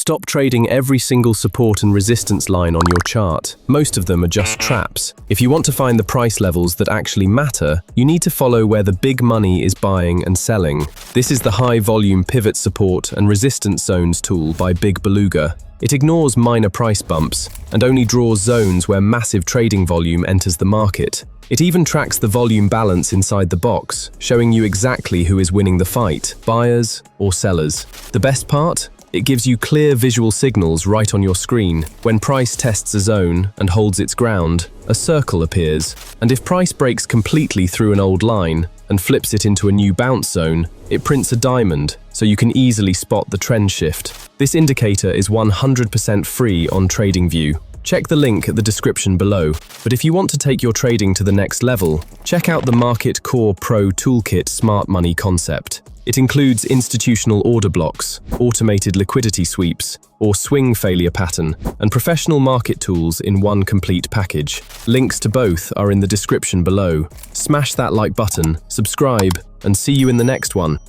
Stop trading every single support and resistance line on your chart. Most of them are just traps. If you want to find the price levels that actually matter, you need to follow where the big money is buying and selling. This is the High Volume Pivot Support and Resistance Zones tool by BigBeluga. It ignores minor price bumps and only draws zones where massive trading volume enters the market. It even tracks the volume balance inside the box, showing you exactly who is winning the fight, buyers or sellers. The best part? It gives you clear visual signals right on your screen. When price tests a zone and holds its ground, a circle appears. And if price breaks completely through an old line and flips it into a new bounce zone, it prints a diamond, so you can easily spot the trend shift. This indicator is 100% free on TradingView. Check the link at the description below. But if you want to take your trading to the next level, check out the Market Core Pro Toolkit Smart Money concept. It includes institutional order blocks, automated liquidity sweeps, or swing failure pattern, and professional market tools in one complete package. Links to both are in the description below. Smash that like button, subscribe, and see you in the next one.